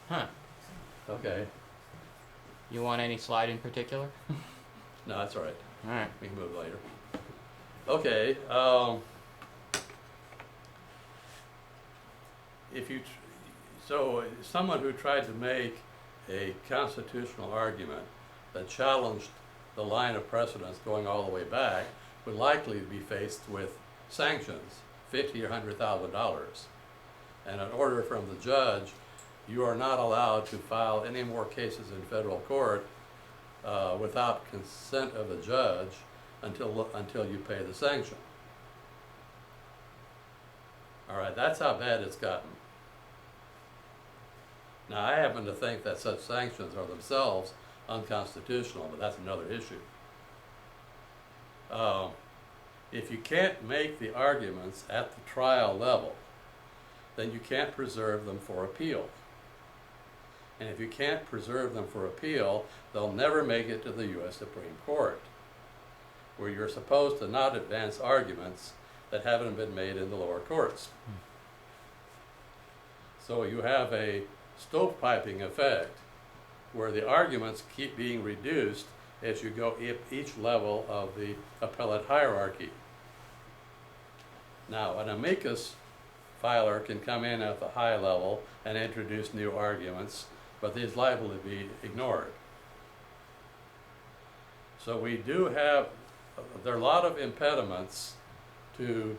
Huh. Okay. You want any slide in particular? No, that's all right. All right. We can move later. Okay. If you, so someone who tried to make a constitutional argument that challenged the line of precedence going all the way back would likely be faced with sanctions, $50,000 or $100,000, and an order from the judge: you are not allowed to file any more cases in federal court without consent of the judge until you pay the sanction. All right, that's how bad it's gotten. Now, I happen to think that such sanctions are themselves unconstitutional, but that's another issue. If you can't make the arguments at the trial level, then you can't preserve them for appeal. And if you can't preserve them for appeal, they'll never make it to the U.S. Supreme Court, where you're supposed to not advance arguments that haven't been made in the lower courts. So you have a stovepiping effect, where the arguments keep being reduced as you go each level of the appellate hierarchy. Now, an amicus filer can come in at the high level and introduce new arguments, but he's liable to be ignored. So we do have, there are a lot of impediments to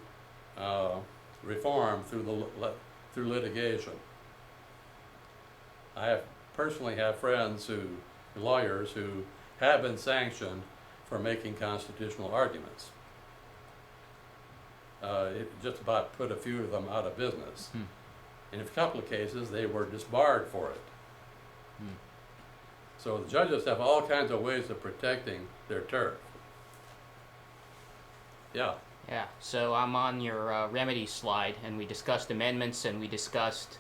reform through litigation. I personally have friends lawyers who have been sanctioned for making constitutional arguments. It just about put a few of them out of business. In a couple of cases, they were disbarred for it. So the judges have all kinds of ways of protecting their turf. Yeah. Yeah. So I'm on your remedy slide, and we discussed amendments, and we discussed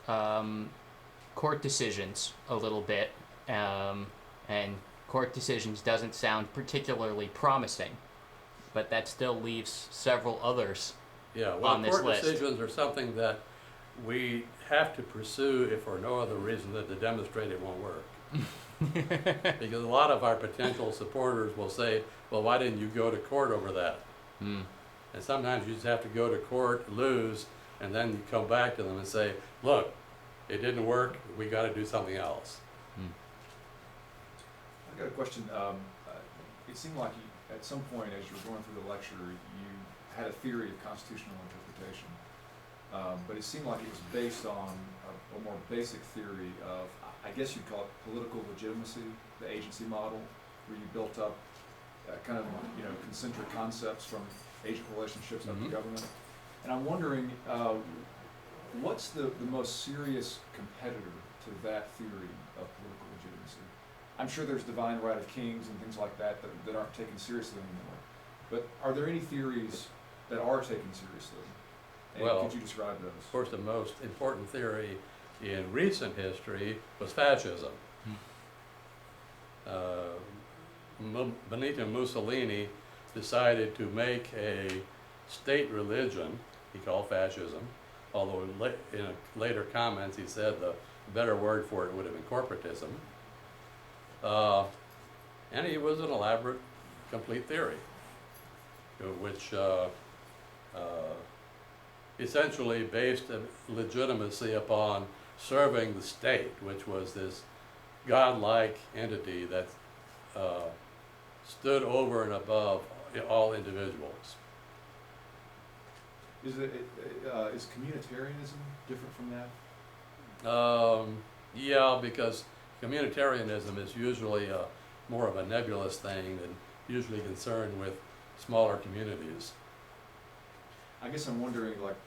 court decisions a little bit. And court decisions doesn't sound particularly promising, but that still leaves several others on this list. Court decisions are something that we have to pursue if for no other reason than to demonstrate it won't work. Because a lot of our potential supporters will say, well, why didn't you go to court over that? And sometimes you just have to go to court, lose, and then you come back to them and say, look, it didn't work, we got to do something else. I got a question. It seemed like at some point as you were going through the lecture, you had a theory of constitutional interpretation, but it seemed like it was based on a more basic theory of, I guess you'd call it political legitimacy, the agency model, where you built up kind of concentric concepts from agent relationships up to government. And I'm wondering, what's the most serious competitor to that theory of political legitimacy? I'm sure there's divine right of kings and things like that aren't taken seriously anymore. But are there any theories that are taken seriously? And could you describe those? Of course, the most important theory in recent history was fascism. Benito Mussolini decided to make a state religion he called fascism, although in later comments he said the better word for it would have been corporatism. And it was an elaborate, complete theory, which essentially based legitimacy upon serving the state, which was this godlike entity that stood over and above all individuals. Is communitarianism different from that? Yeah, because communitarianism is usually more of a nebulous thing and usually concerned with smaller communities. I guess I'm wondering, like,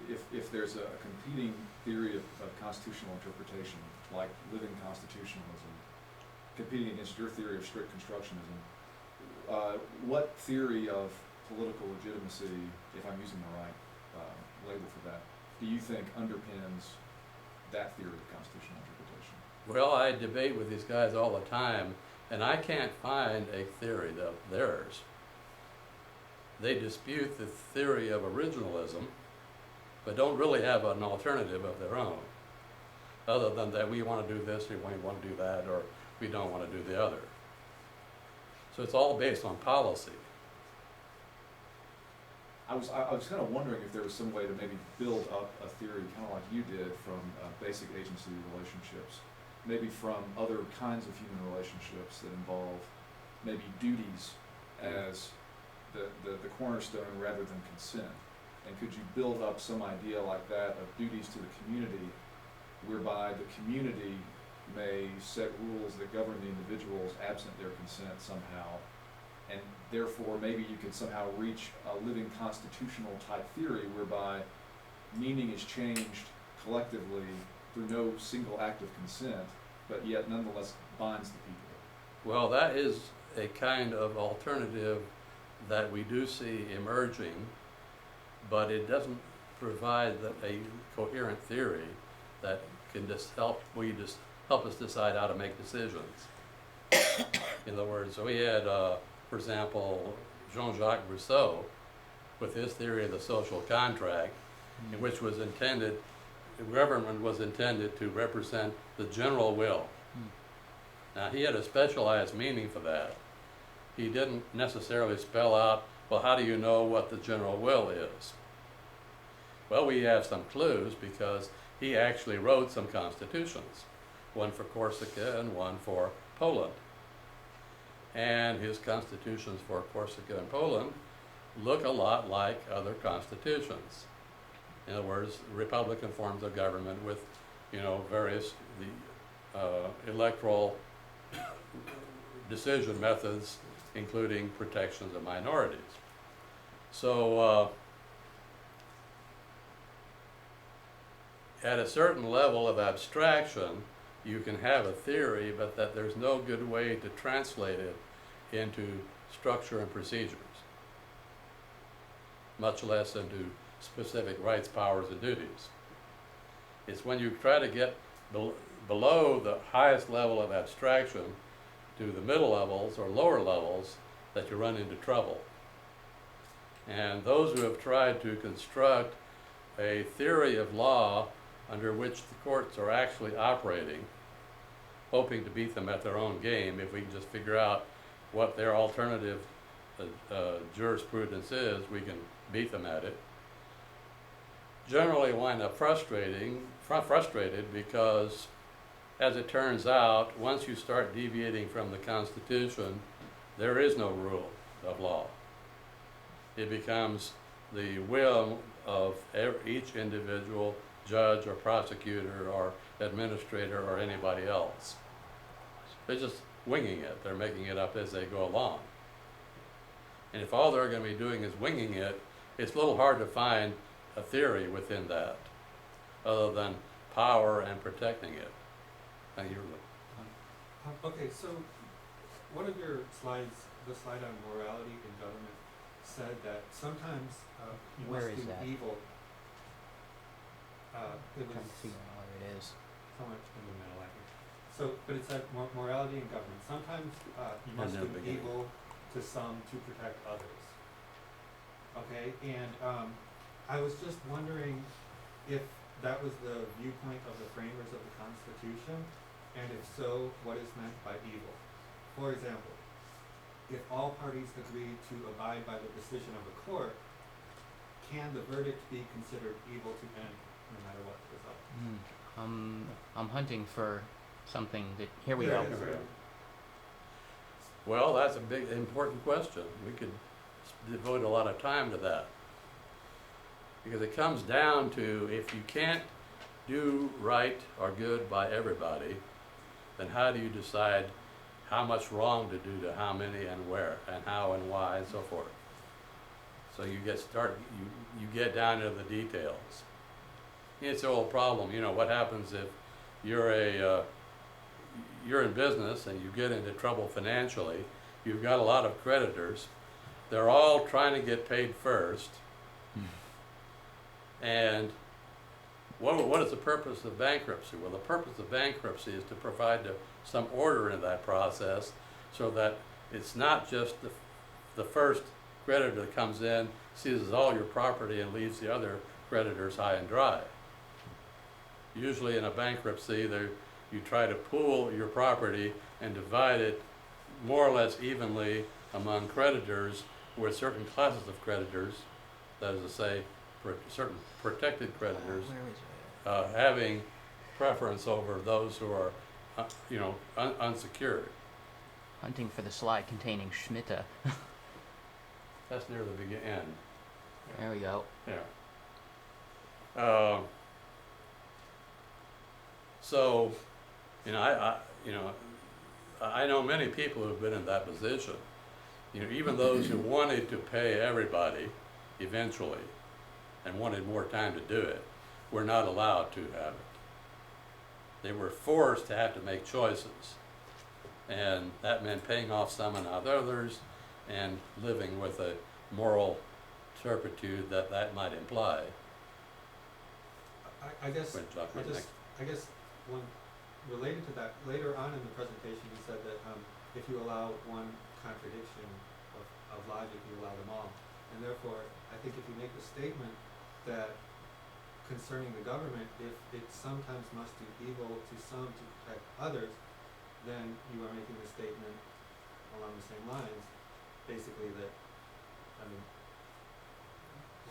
if there's a competing theory of constitutional interpretation, like living constitutionalism, competing against your theory of strict constructionism, what theory of political legitimacy, if I'm using the right label for that, do you think underpins that theory of constitutional interpretation? Well, I debate with these guys all the time, and I can't find a theory of theirs. They dispute the theory of originalism, but don't really have an alternative of their own. other than that we want to do this, we want to do that, or we don't want to do the other. So it's all based on policy. I was kind of wondering if there was some way to maybe build up a theory, kind of like you did, from basic agency relationships, maybe from other kinds of human relationships that involve maybe duties as the cornerstone rather than consent. And could you build up some idea like that of duties to the community, whereby the community may set rules that govern the individuals absent their consent somehow, and therefore maybe you could somehow reach a living constitutional type theory whereby meaning is changed collectively through no single act of consent, but yet nonetheless binds the people. Well, that is a kind of alternative that we do see emerging, but it doesn't provide a coherent theory that can just help us decide how to make decisions. In other words, we had, for example, Jean-Jacques Rousseau with his theory of the social contract, in which was intended, the government was intended to represent the general will. Now, he had a specialized meaning for that. He didn't necessarily spell out, well, how do you know what the general will is? Well, we have some clues because he actually wrote some constitutions, one for Corsica and one for Poland. And his constitutions for Corsica and Poland look a lot like other constitutions. In other words, Republican forms of government with, various electoral decision methods, including protections of minorities. So at a certain level of abstraction, you can have a theory, but that there's no good way to translate it into structure and procedures, much less into specific rights, powers, and duties. It's when you try to get below the highest level of abstraction to the middle levels or lower levels that you run into trouble. And those who have tried to construct a theory of law under which the courts are actually operating, hoping to beat them at their own game if we can just figure out what their alternative jurisprudence is, we can beat them at it, generally wind up frustrated because, as it turns out, once you start deviating from the Constitution, there is no rule of law. It becomes the will of each individual judge or prosecutor or administrator or anybody else. They're just winging it. They're making it up as they go along. And if all they're going to be doing is winging it, it's a little hard to find a theory within that, other than power and protecting it. Thank you. Okay, so one of your slides, the slide on morality in government, said that sometimes you Where must is do that? evil. It I'm trying was to figure out where it is. somewhat in the middle, I think. So, but it said morality in government. Sometimes you must do evil to some to protect others. Okay, and I was just wondering if that was the viewpoint of the framers of the Constitution, and if so, what is meant by evil. For example, if all parties agree to abide by the decision of a court, can the verdict be considered evil to any, no matter what the result? I'm hunting for something that. Here we There go. it is, right. Well, that's a big, important question. We could devote a lot of time to that. Because it comes down to, if you can't do right or good by everybody, then how do you decide how much wrong to do to how many and where and how and why and so forth? So you get down into the details. It's the old problem, what happens if you're in business and you get into trouble financially, you've got a lot of creditors, they're all trying to get paid first. And what is the purpose of bankruptcy? Well, the purpose of bankruptcy is to provide some order in that process so that it's not just the first creditor that comes in, seizes all your property and leaves the other creditors high and dry. Usually in a bankruptcy, you try to pool your property and divide it more or less evenly among creditors, with certain classes of creditors, that is to say, certain protected creditors, having preference over those who are, unsecured. Hunting for the slide containing Schmitta. That's near the end. There we go. Yeah. So, I know many people who've been in that position. Even those who wanted to pay everybody eventually and wanted more time to do it were not allowed to have it. They were forced to have to make choices. And that meant paying off some and not others, and living with a moral turpitude that might imply. I guess one related to that, later on in the presentation you said that if you allow one contradiction of logic, you allow them all. And therefore, I think if you make the statement that concerning the government, if it sometimes must do evil to some to protect others, then you are making the statement along the same lines, basically that,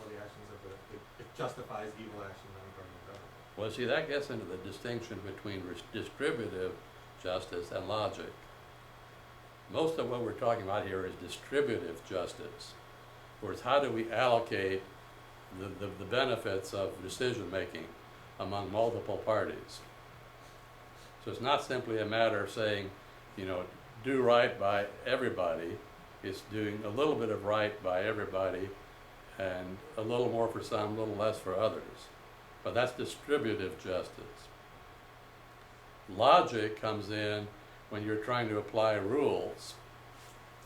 the actions of it justifies evil actions on the part of the government. Well, see, that gets into the distinction between distributive justice and logic. Most of what we're talking about here is distributive justice, whereas how do we allocate the benefits of decision making among multiple parties. So it's not simply a matter of saying, do right by everybody. It's doing a little bit of right by everybody and a little more for some, a little less for others. But that's distributive justice. Logic comes in when you're trying to apply rules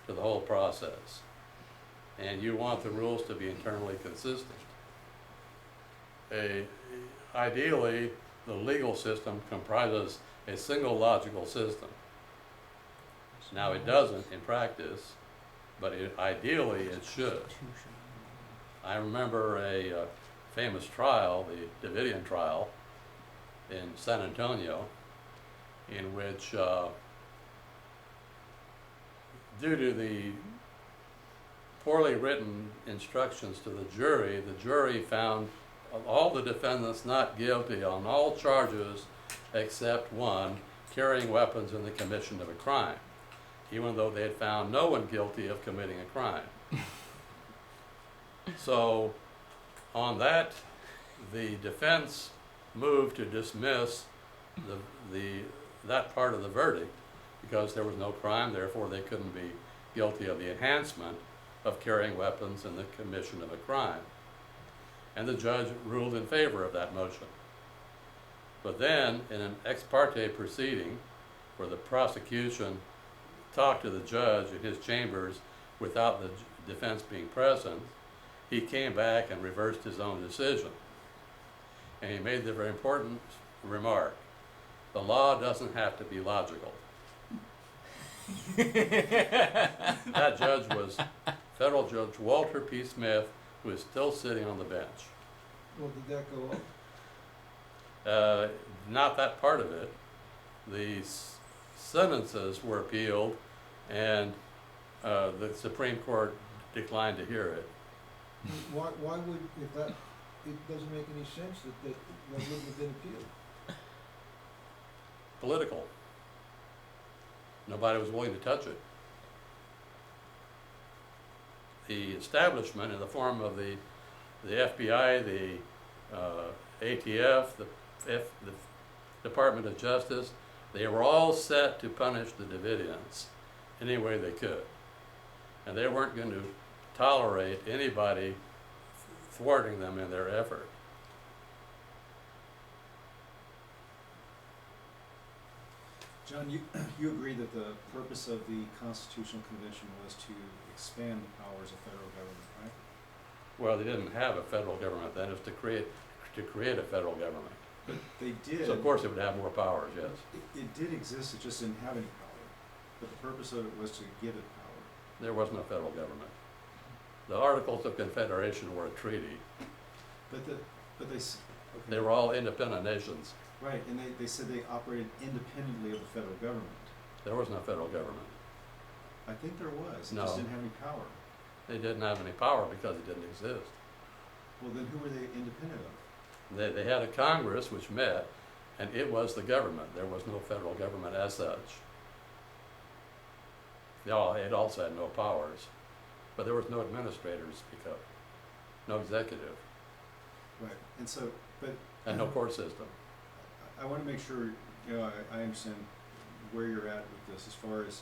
to the whole process. And you want the rules to be internally consistent. Ideally, the legal system comprises a single logical system. Now, it doesn't in practice, but ideally it should. I remember a famous trial, the Davidian trial in San Antonio, in which, due to the poorly written instructions to the jury found all the defendants not guilty on all charges except one, carrying weapons in the commission of a crime, even though they had found no one guilty of committing a crime. So on that, the defense moved to dismiss that part of the verdict because there was no crime, therefore they couldn't be guilty of the enhancement of carrying weapons in the commission of a crime. And the judge ruled in favor of that motion. But then, in an ex parte proceeding, where the prosecution talked to the judge in his chambers without the defense being present, he came back and reversed his own decision. And he made the very important remark: the law doesn't have to be logical. That judge was federal judge Walter P. Smith, who is still sitting on the bench. Well, did that go up? Not that part of it. The sentences were appealed, and the Supreme Court declined to hear it. Why would, if that, it doesn't make any sense that wouldn't have been appealed? Political. Nobody was willing to touch it. The establishment, in the form of the FBI, the ATF, the Department of Justice, they were all set to punish the Davidians any way they could. And they weren't going to tolerate anybody thwarting them in their effort. John, you agree that the purpose of the Constitutional Convention was to expand the powers of federal government, right? Well, they didn't have a federal government then. It was to create a federal government. But they did. So of course it would have more powers, yes. It did exist, it just didn't have any power. But the purpose of it was to give it power. There was no federal government. The Articles of Confederation were a treaty. But they They were all independent nations. Right, and they said they operated independently of the federal government. There was no federal government. I think there was, it No. just didn't have any power. They didn't have any power because it didn't exist. Well, then who were they independent of? They had a Congress which met, and it was the government. There was no federal government as such. It also had no powers, but there was no administrator to speak of, no executive, Right, and so, but and no court system. I want to make sure, I understand where you're at with this, as far as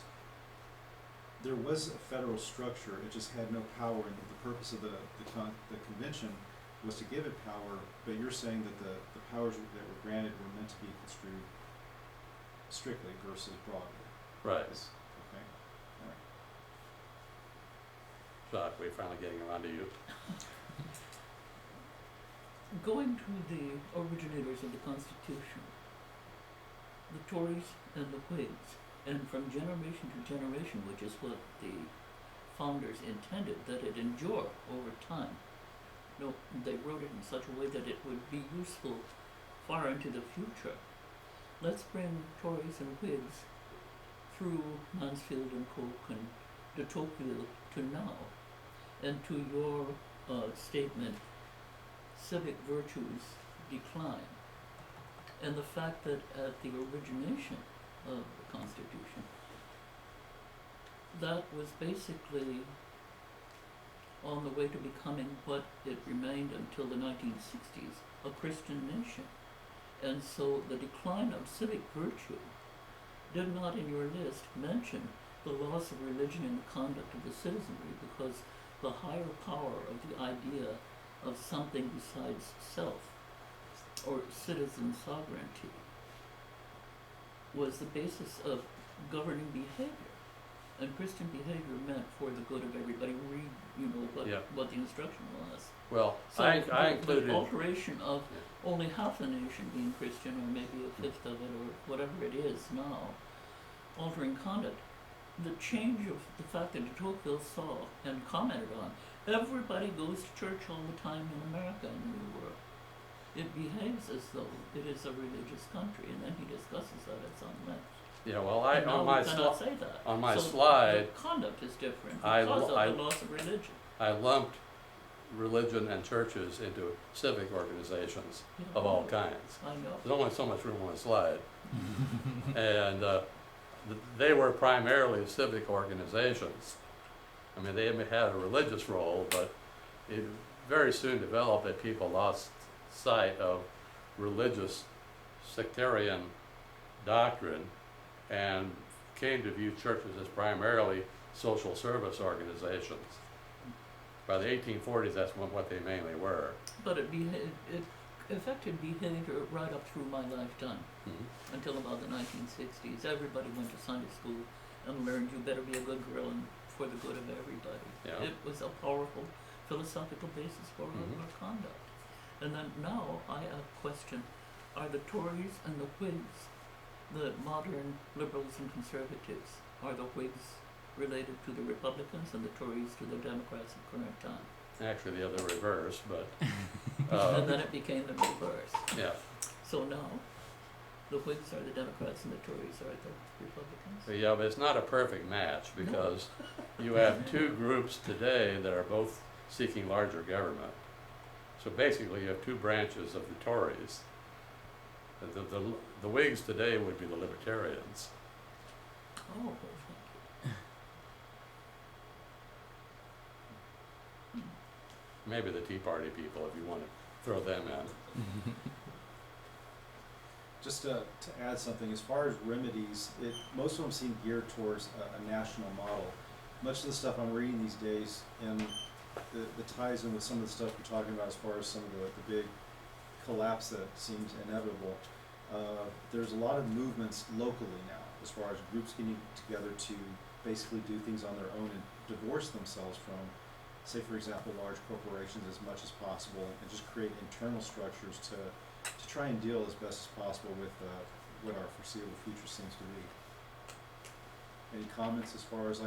there was a federal structure, it just had no power, and the purpose of the convention was to give it power, but you're saying that the powers that were granted were meant to be construed strictly versus broadly. Right. Okay, all right. Jacques, we're finally getting around to you. Going to the originators of the Constitution, the Tories and the Whigs, and from generation to generation, which is what the founders intended, that it endure over time. No, they wrote it in such a way that it would be useful far into the future. Let's bring Tories and Whigs through Mansfield and Coke and de Tocqueville to now, and to your statement, civic virtues decline, and the fact that at the origination of the Constitution, that was basically on the way to becoming what it remained until the 1960s, a Christian nation. And so the decline of civic virtue did not in your list mention the loss of religion in the conduct of the citizenry, because the higher power of the idea of something besides self, or citizen sovereignty, was the basis of governing behavior. And Christian behavior meant for the good of everybody. Read, what the instruction was. Well, So I the included. alteration of only half the nation being Christian, or maybe a fifth of it, or whatever it is now, altering conduct. The change of the fact that de Tocqueville saw and commented on, everybody goes to church all the time in America and the New World. It behaves as though it is a religious country, and then he discusses that at some length. Yeah, well, And now on we my cannot say that. on my So slide, the conduct is different I because l- of I- the loss of religion. I lumped religion and churches into civic organizations Yeah, of all kinds. I know. There's only so much room on a slide. And they were primarily civic organizations. I mean, they had a religious role, but it very soon developed that people lost sight of religious sectarian doctrine and came to view churches as primarily social service organizations. By the 1840s, that's what they mainly were. But it affected behavior right up through my lifetime, until about the 1960s. Everybody went to Sunday school and learned you better be a good girl and for the good of everybody. Yeah. It was a powerful philosophical basis for our conduct. And then now I question, are the Tories and the Whigs, the modern liberals and conservatives, are the Whigs related to the Republicans and the Tories to the Democrats of current time? Actually, the other reverse, but And then it became the reverse. yeah. So now, the Whigs are the Democrats and the Tories are the Republicans. So, yeah, but it's not a perfect match because you have two groups today that are both seeking larger government. So basically, you have two branches of the Tories. The Whigs today would be the Libertarians. Oh, thank you. Maybe the Tea Party people, if you want to throw them in. Just to add something, as far as remedies, most of them seem geared towards a national model. Much of the stuff I'm reading these days, and the ties in with some of the stuff you're talking about as far as some of the big collapse that seems inevitable, there's a lot of movements locally now, as far as groups getting together to basically do things on their own and divorce themselves from, say for example, large corporations as much as possible, and just create internal structures to try and deal as best as possible with what our foreseeable future seems to be. Any comments as far as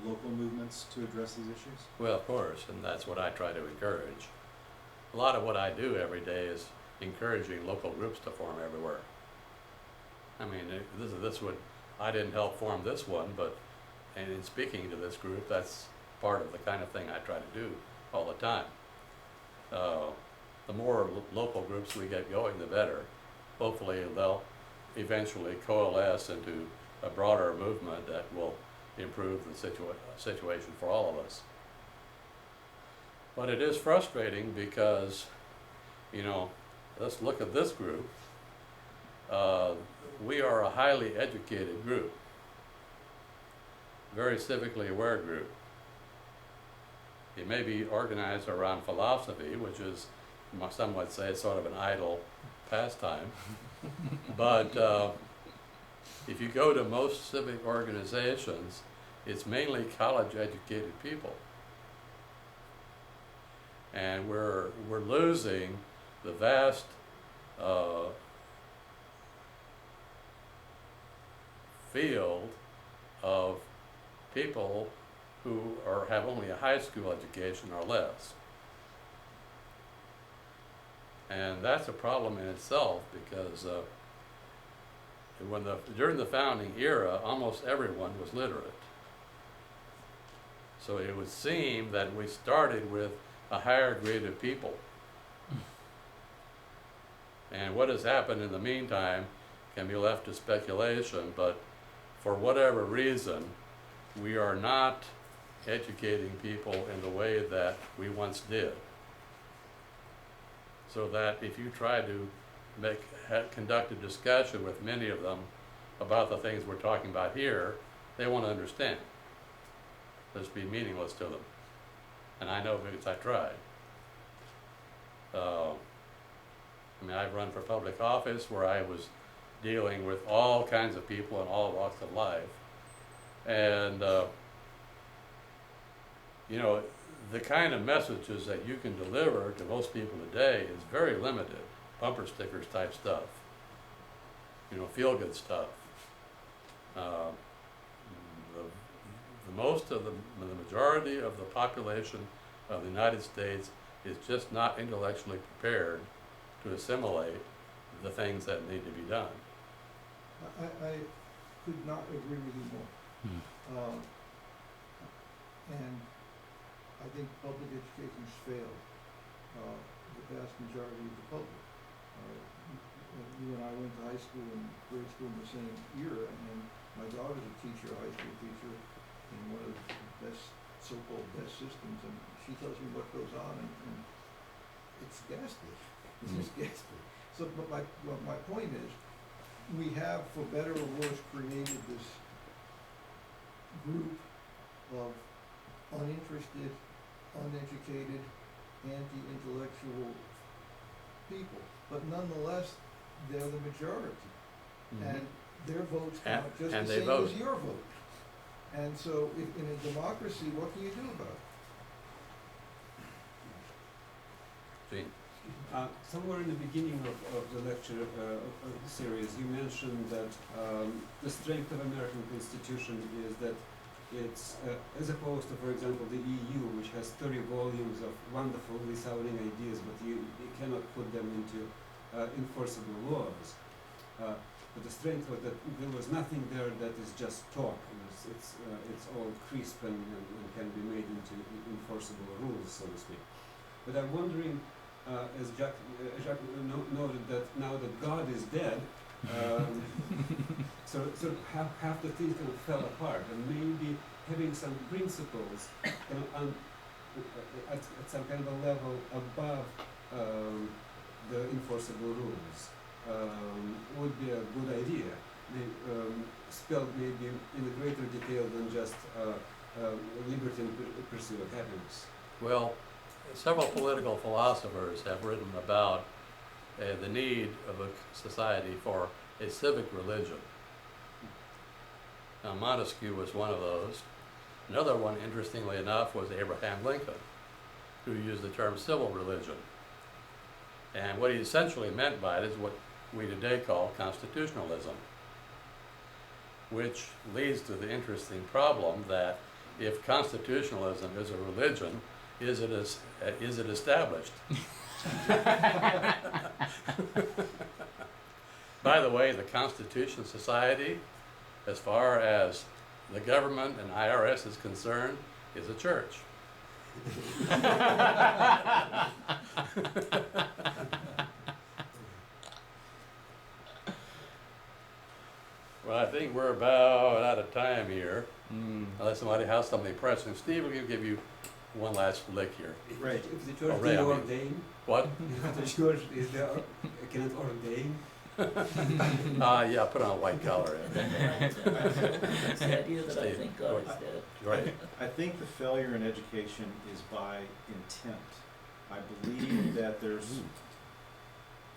local movements to address these issues? Well, of course, and that's what I try to encourage. A lot of what I do every day is encouraging local groups to form everywhere. I mean, this would, I didn't help form this one, but, and in speaking to this group, that's part of the kind of thing I try to do all the time. The more local groups we get going, the better. Hopefully they'll eventually coalesce into a broader movement that will improve the situation for all of us. But it is frustrating because, you know, let's look at this group. We are a highly educated group, very civically aware group. It may be organized around philosophy, which is, some would say, sort of an idle pastime. But if you go to most civic organizations, it's mainly college-educated people. And we're losing the vast field of people who have only a high school education or less. And that's a problem in itself because during the founding era, almost everyone was literate. So it would seem that we started with a higher grade of people. And what has happened in the meantime can be left to speculation, but for whatever reason, we are not educating people in the way that we once did. So that if you try to conduct a discussion with many of them about the things we're talking about here, they won't understand. It'll just be meaningless to them. And I know because I tried. I mean, I've run for public office where I was dealing with all kinds of people in all walks of life. And, you know, the kind of messages that you can deliver to most people today is very limited. Bumper stickers type stuff. You know, feel-good stuff. The majority of the population of the United States is just not intellectually prepared to assimilate the things that need to be done. I could not agree with you more. And I think public education's failed the vast majority of the public. You and I went to high school and grade school in the same era, and my daughter's a teacher, a high school teacher, in one of the best, so-called best systems, and she tells me what goes on, and it's ghastly. It's just ghastly. So, but my point is, we have, for better or worse, created this group of uninterested, uneducated, anti-intellectual people. But nonetheless, they're the majority. And their votes count just the same as your vote. And so, if in a democracy, what can you do about it? Gene. Somewhere in the beginning of the lecture series, you mentioned that the strength of American Constitution is that it's, as opposed to, for example, the EU, which has 30 volumes of wonderfully sounding ideas, but you cannot put them into enforceable laws. But the strength was that there was nothing there that is just talk. It's all crisp and can be made into enforceable rules, so to speak. But I'm wondering, as Jacques noted, that now that God is dead, so half the things kind of fell apart, and maybe having some principles at some kind of a level above the enforceable rules would be a good idea. Spelled maybe in a greater detail than just liberty and pursuit of happiness. Well, several political philosophers have written about the need of a society for a civic religion. Now, Montesquieu was one of those. Another one, interestingly enough, was Abraham Lincoln, who used the term civil religion. And what he essentially meant by it is what we today call constitutionalism, which leads to the interesting problem that if constitutionalism is a religion, is it established? By the way, the Constitution Society, as far as the government and IRS is concerned, is a church. Well, I think we're about out of time here, unless somebody has something pressing. Steve, we'll give you one last lick here. Right. If the church Ray, can I mean- ordain, What? if the church is there, cannot ordain. Yeah, put on a white collar. That's the idea that I Steve, think God is dead. Right. I think the failure in education is by intent. I believe that there's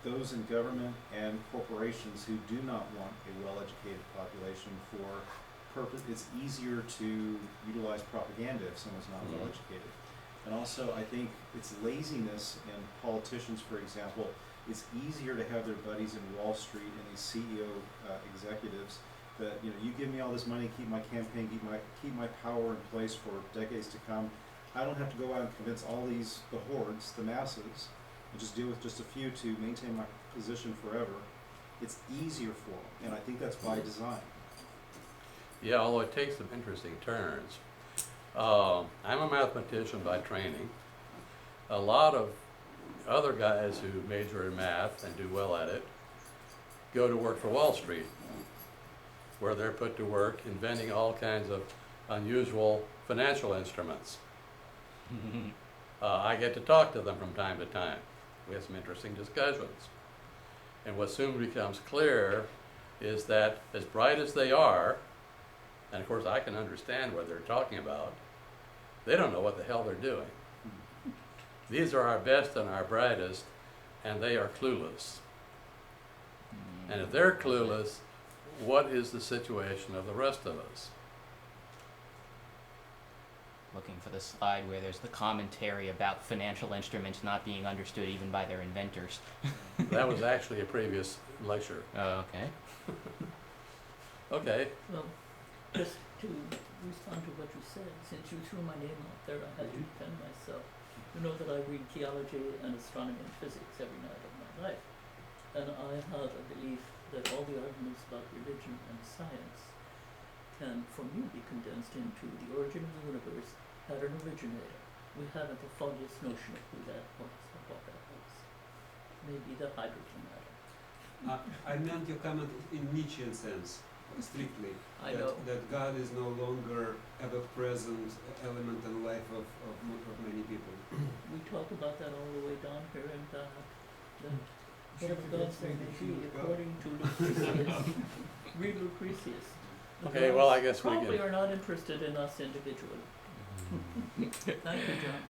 those in government and corporations who do not want a well-educated population for purpose. It's easier to utilize propaganda if someone's not well-educated. And also, I think it's laziness in politicians, for example. It's easier to have their buddies in Wall Street and these CEO executives that, you know, you give me all this money, keep my campaign, keep my power in place for decades to come. I don't have to go out and convince all the hordes, the masses, and just deal with just a few to maintain my position forever. It's easier for them, and I think that's by design. Yeah, although it takes some interesting turns. I'm a mathematician by training. A lot of other guys who major in math and do well at it go to work for Wall Street, where they're put to work inventing all kinds of unusual financial instruments. I get to talk to them from time to time. We have some interesting discussions. And what soon becomes clear is that as bright as they are, and of course I can understand what they're talking about, they don't know what the hell they're doing. These are our best and our brightest, and they are clueless. And if they're clueless, what is the situation of the rest of us? Looking for the slide where there's the commentary about financial instruments not being understood even by their inventors. That was actually a previous lecture. Oh, okay. Okay. Well, just to respond to what you said, since you threw my name out there, I had to defend myself. You know that I read theology and astronomy and physics every night of my life. And I have a belief that all the arguments about religion and science can, for me, be condensed into the origin of the universe had an originator. We haven't the foggiest notion of who that was or what that was. Maybe the hydrogen atom. I meant your comment in Nietzschean sense, strictly. I know. That God is no longer ever-present element in the life of many people. We talk about that all the way down here and back. Whatever gods there may be, according to Lucretius. Read Lucretius. The Okay, gods well, I guess we probably can- are not interested in us individually. Thank you, John.